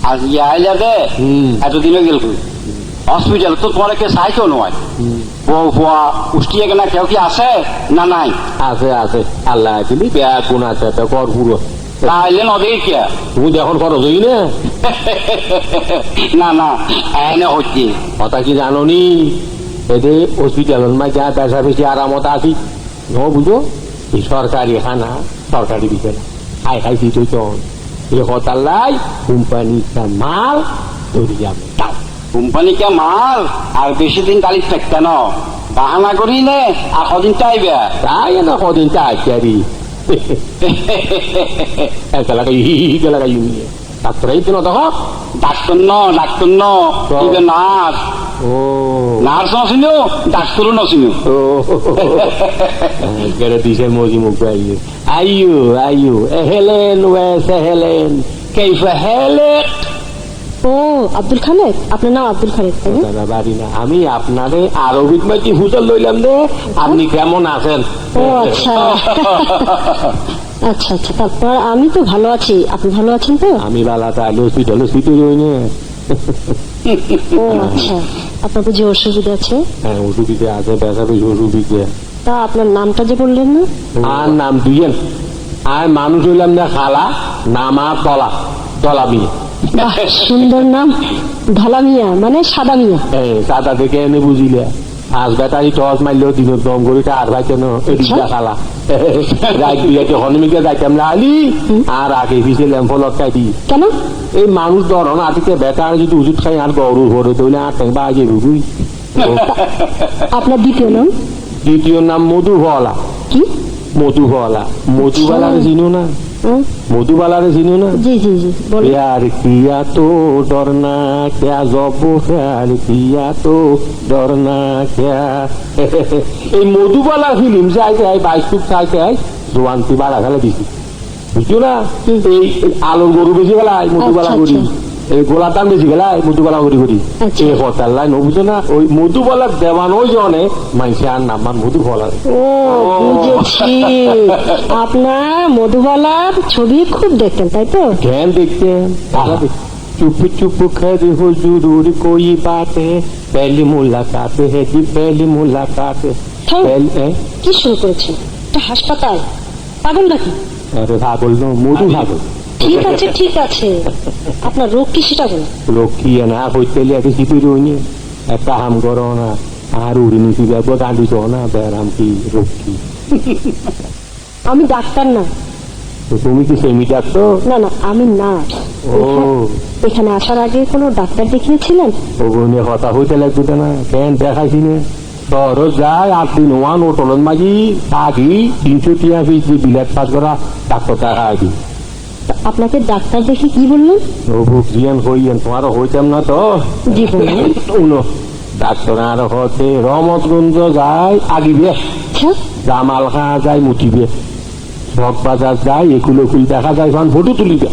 আর আইলা দে এতদিনে গেল হসপিটাল তো তোমার কে চাইতো নয় বউ ফুয়া কুষ্টিয়া কেনা কেউ কি আছে না নাই? আছে আছে, আল্লাহ দিলি বেয়া কোন আছে তো কর পুরো তাইলে নদী কে তুমি যখন খরচ হই না না না এনে হচ্ছে কথা কি জানো নি এদের হসপিটালের মাঝে যা পেশা বেশি আরামত আছি ন বুঝো এই সরকারি খানা সরকারি বিছানা খাই খাইছি তুই চন এই হতার লাই কোম্পানির মাল তৈরি যাবে তাও কোম্পানি কে মাল আর বেশি দিন গাড়ি থাকতে ন বাহানা করি নে আর কদিন চাইবে তাই না কদিন চাই এলাকায় এলাকায় ডাক্তারাই তো না তখন ডাক্তার ন নার্স ও নার্স নছিনো ডাক্তারও নছিনো কেড়ে দিছে মজি মুখ আইয়ো আইয়ো আইয়ো হেলেন ওয়েস হেলেন কেইফা হেলেন ও আব্দুল খালেক, আপনার নাম আব্দুল খালেক তাই না? দাদা বাড়ি না, আমি আপনারে আরবিক মাঝি হুজল লইলাম দে আপনি কেমন আছেন? ও আচ্ছা আচ্ছা আচ্ছা, তারপর আমি তো ভালো আছি, আপনি ভালো আছেন তো? আমি বালা তাহলে হসপিটালে শুতে রই না। ও আচ্ছা, আপনার তো যে অসুবিধা আছে? হ্যাঁ অসুবিধা আছে, ব্যথা বেশি অসুবিধা। তা আপনার নামটা যে বললেন না? আর নাম দুইয়েন, আর মানুষ হইলাম না খালা, নাম আর তলা, তলা বিয়ে। বাহ সুন্দর নাম, ধলা মিয়া মানে সাদা মিয়া। সাদা থেকে এনে বুঝিলে আজ ব্যাটারি টস মারলেও দিন দম করে আর ভাই কেন এদিকটা খালা রাত বিয়েতে হনুমিকে যাইতাম না আলি আর আগে পিছিয়ে ল্যাম্প লটকাই দিই। কেন? এই মানুষ ধরো না আজকে বেটার যদি ওষুধ খাই আর গরু ভরে তৈলে আর ট্যাংবা আগে রুবুই। আপনার দ্বিতীয় নাম? দ্বিতীয় নাম মধুবালা। কি মধুবালা? মধুবালারে চিনো না? মধুবালারে চিনো না? জি জি জি प्यार किया तो डरना क्या, जब प्यार किया तो डरना क्या। এই মধুবালা ফিল্ম চাইতে হয় বাইস্কুপ চাইতে হয় জোয়ান্তি বাড়া ফেলে দিছি বুঝছো না? এই আলোর গরু বেশি গেলায় মধুবালা করি, এই গোলার দাম বেশি গেলায় মধুবালা করি করি এই হতার লাই বুঝছো না? ওই মধুবালার দেওয়ান ওই জনে মানুষে আর নাম্বার মধুবালা। ও বুঝেছি, আপনার মধুবালার ছবি খুব দেখতেন তাই তো? জ্ঞান দেখতেন चुप चुप खड़े हो जरूर कोई बात है, पहली मुलाकात है जी पहली मुलाकात है। কি শুরু করেছেন? এটা হাসপাতাল, পাগল নাকি? अरे पागल नो मधु पागल। ঠিক আছে ঠিক আছে, আপনার রোগ কি সেটা বলুন। लोग की है ना होते ले ऐसे सीधी रोइए एक काम करो ना আর উড়ি নিছি ব্যাপার গাড়ি চো না ব্যারাম কি রোগ কি। আমি ডাক্তার না। তো তুমি কি সেমি ডাক্তার? না না আমি নার্স। ও এখানে আসার আগে কোনো ডাক্তার দেখিয়েছিলেন? ওগুলো কথা হইতে লাগবে না কেন দেখাইছি না শহর যায় 8 দিন ওয়ান ওটলন মাঝি থাকি 300 টিয়া ফিস দিয়ে বিলাট পাস করা ডাক্তার দেখা আগে। আপনাকে ডাক্তার দেখে কি বললেন? ও বুক জিয়ান হইয়েন তোমারও হইতাম না তো। জি বলুন। উনো ডাক্তার আর হতে রহমতগঞ্জ যায় আগিবে, জামাল খা যায় মুটিবে, সব বাজার যায় একুল একুল দেখা যায় ফান ফটো তুলিবে,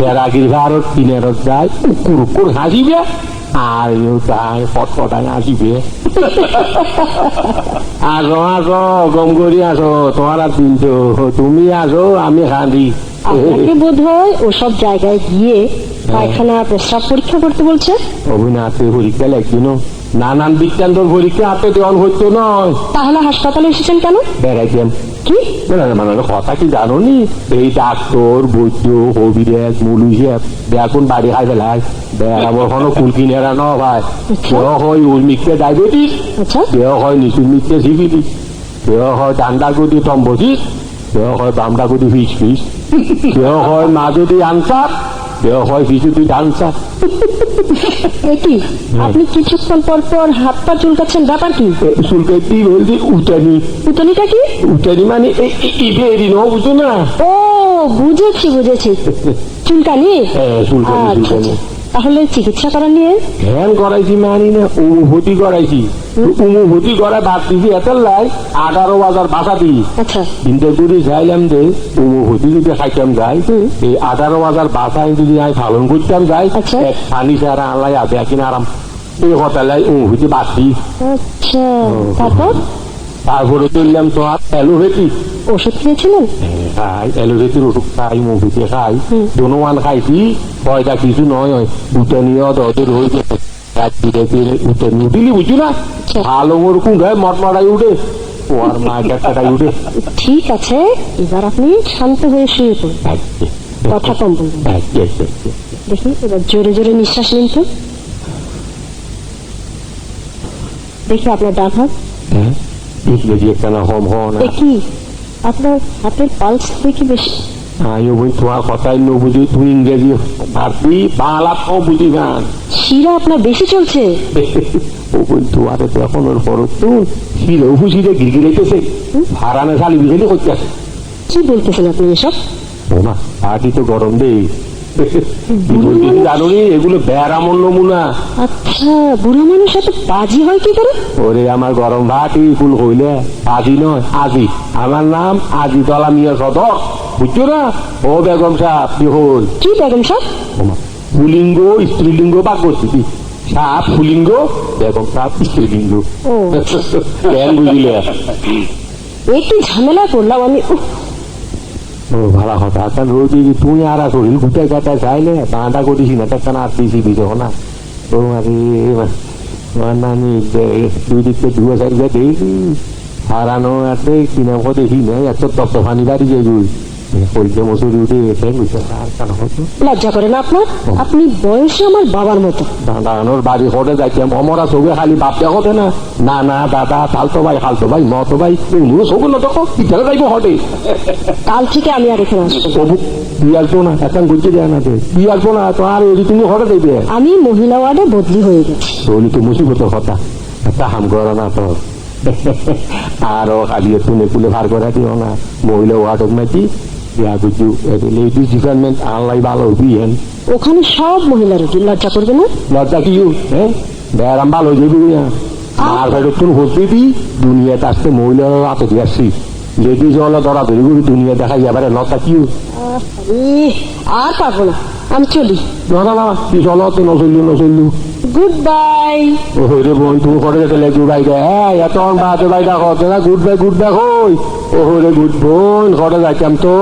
এর আগের ভারত কিনারত যায় উকুর উকুর হাসিবে আর যায় ফটফটায় আসিবে। আসো আসো গম করি আসো তোমার আর তিনশো, তুমি আসো আমি খাঁদি। আপনাকে বোধ হয় ওসব জায়গায় গিয়ে পায়খানা প্রস্রাব পরীক্ষা করতে বলছে। অভিনাথে পরীক্ষা লাগছিল, নানান বিজ্ঞান পরীক্ষা হাতে দেওয়ান হইতো নয়। তাহলে হাসপাতালে এসেছেন কেন? বেড়াইছেন কি মানে কথা কি জানো নি? এই ডাক্তার বৈদ্য হবিরাজ মুলু হিসাব দেখুন বাড়ি খাই ফেলায় বেড়াবার কোনো কুলকি নেড়া ন ভাই। কেউ হয় উর্মিককে ডায়াবেটিস, কেউ হয় নিচুর মিথ্যে সিভিলিস, কেউ হয় ডান্ডা গদি টম্বসিস, কেউ হয় বামডা গদি ফিস ফিস, কেউ হয় মা যদি আনসার, কেউ হয় ফিসুদি ডান্সার। কি আপনি কিছুক্ষণ পর পর হাত পা চুলকাচ্ছেন, ব্যাপার কি? চুলকাইতেই বলছি উঠানি। উঠানিটা কি? উঠানি মানে ইভেরি ন বুঝো না? ও বুঝেছি বুঝেছি, চুলকানি। হ্যাঁ চুলকানি চুলকানি। তাহলে চিকিৎসা করা নিয়ে? ধ্যান করাইছি মানি না অনুভূতি করাইছি, অনুভূতি করা ভাত দিছি এত লাই 18,000 বাসা দিই। আচ্ছা চিন্তা করি চাইলাম যে অনুভূতি যদি খাইতাম যাই এই 18,000 বাসায় যদি আমি পালন করতাম যাই পানি সারা আল্লাহ আছে কিনা আরাম এই কথা লাই অনুভূতি বাদ দিই। আচ্ছা তারপর তারপরে চললাম তো আর অ্যালোপ্যাথি ওষুধ খেয়েছিলেন? খাই অ্যালোপ্যাথির ওষুধ খাই মুভিতে খাই দোনোয়ান খাইছি পয়সা কিছু নয় উঠে নিয়ে ওদের হয়ে গেছে উঠে উঠিলি বুঝছো না ভালো মোর কুন্ডায় মটমটাই উঠে ও আর মায়ের কাটাই উঠে। ঠিক আছে, এবার আপনি শান্ত হয়ে শুয়ে পড়ুন, কথা কম বলবেন। দেখি এবার জোরে জোরে নিঃশ্বাস নিন তো। দেখি আপনার ডান হাত। একখানা হম হন দেখি আপনার হাতের পালস দেখি বেশি। আমিও বই তোমার কথাই ন বুঝি তুই ইংরেজি পারবি বাংলা তো বুঝি গান শিরা আপনার বেশি চলছে। ও বই তোমার এখন ওর পর তুই শিরেও বুঝিতে গিরগিরেছে হারানে খালি বিঘেলি করতে আসে। কি বলতেছেন আপনি এসব? ও না পার্টি তো গরম দে জানো নি এগুলো ব্যারামন নমুনা। আচ্ছা, বুড়ো মানুষ এত বাজি হয় কি করে? ওরে আমার গরম ভাটি ফুল হইলে আজি নয় আজি আমার নাম আজি তলা মিয়া সদর বুঝছো না। ও বেগম সাহেব কি হল? কি বেগম সাহেব? পুলিঙ্গ স্ত্রীলিঙ্গ বাক করছি সাপ পুলিঙ্গ বেগম সাহেব স্ত্রীলিঙ্গ। ও কেন বুঝিলে? একটু ঝামেলা করলাম আমি। ও ভালো কথা কারণ রোজ তুই আর শরীর গুটে কাটা চাইলে কাঁটা করিস না কেন আর পিসি দিছ না তোমার নানি দুই দিকে ধুয়ে সাইড দেখি হারানো আছে কিনা দেখি না এত তপ্ত পানি বাড়ি যাই পরীক্ষা মসুরি উঠে এসে আর কেন হতো লজ্জা করে না আপনার? আপনি বয়সে আমার বাবার মতো। দাদানোর বাড়ি হটে যাইতাম অমরা চোখে খালি বাপটা হতে না না না দাদা ফালতো ভাই ফালতো ভাই মতো ভাই এগুলো চোখে না তখন পিছনে যাইবো হটে। কাল থেকে আমি আর এখানে আসবো। তবু তুই আসবো না এখন বুঝতে দেয় না তুই আসবো না তো আর ওই তুমি হটে দেবে। আমি মহিলা ওয়ার্ডে বদলি হয়ে গেছি। তোলি তো মুসিবতের কথা একটা হাম করো না তো আরো খালি তুলে তুলে ভার করে দিও না মহিলা ওয়ার্ড নাকি লেডিস ডিপার্টমেন্ট আনলাই ভালো হবি হেন ওখানে সব মহিলা রুগী, লজ্জা করবে না? লজ্জা কি হ্যাঁ ব্যারাম ভালো হয়ে যাবি না আর ফেরতুন হতে দি দুনিয়াতে আসতে মহিলারা রাতে দিয়ে আসছি লেডিস হলো ধরা ধরি করি দুনিয়া দেখা যাবে লজ্জা কি আর পারবো না, আমি চলি। না না না কি চলো তো নচললু গুড বাই। ও রে বোন তুমি করে যেতে লেগু বাইরে হ্যাঁ এত বাজে বাইটা করতে না গুড বাই হই ও রে গুড বোন করে যাইতাম তো।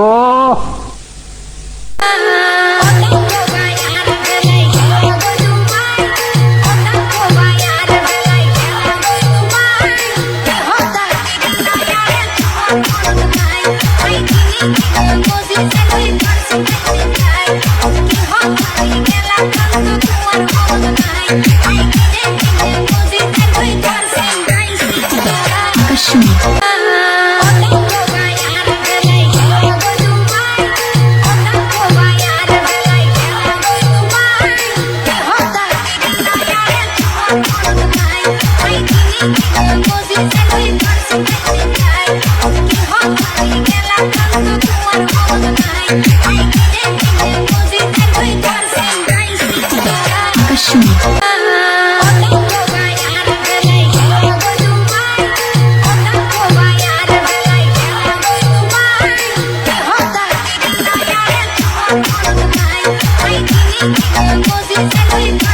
Music. Music.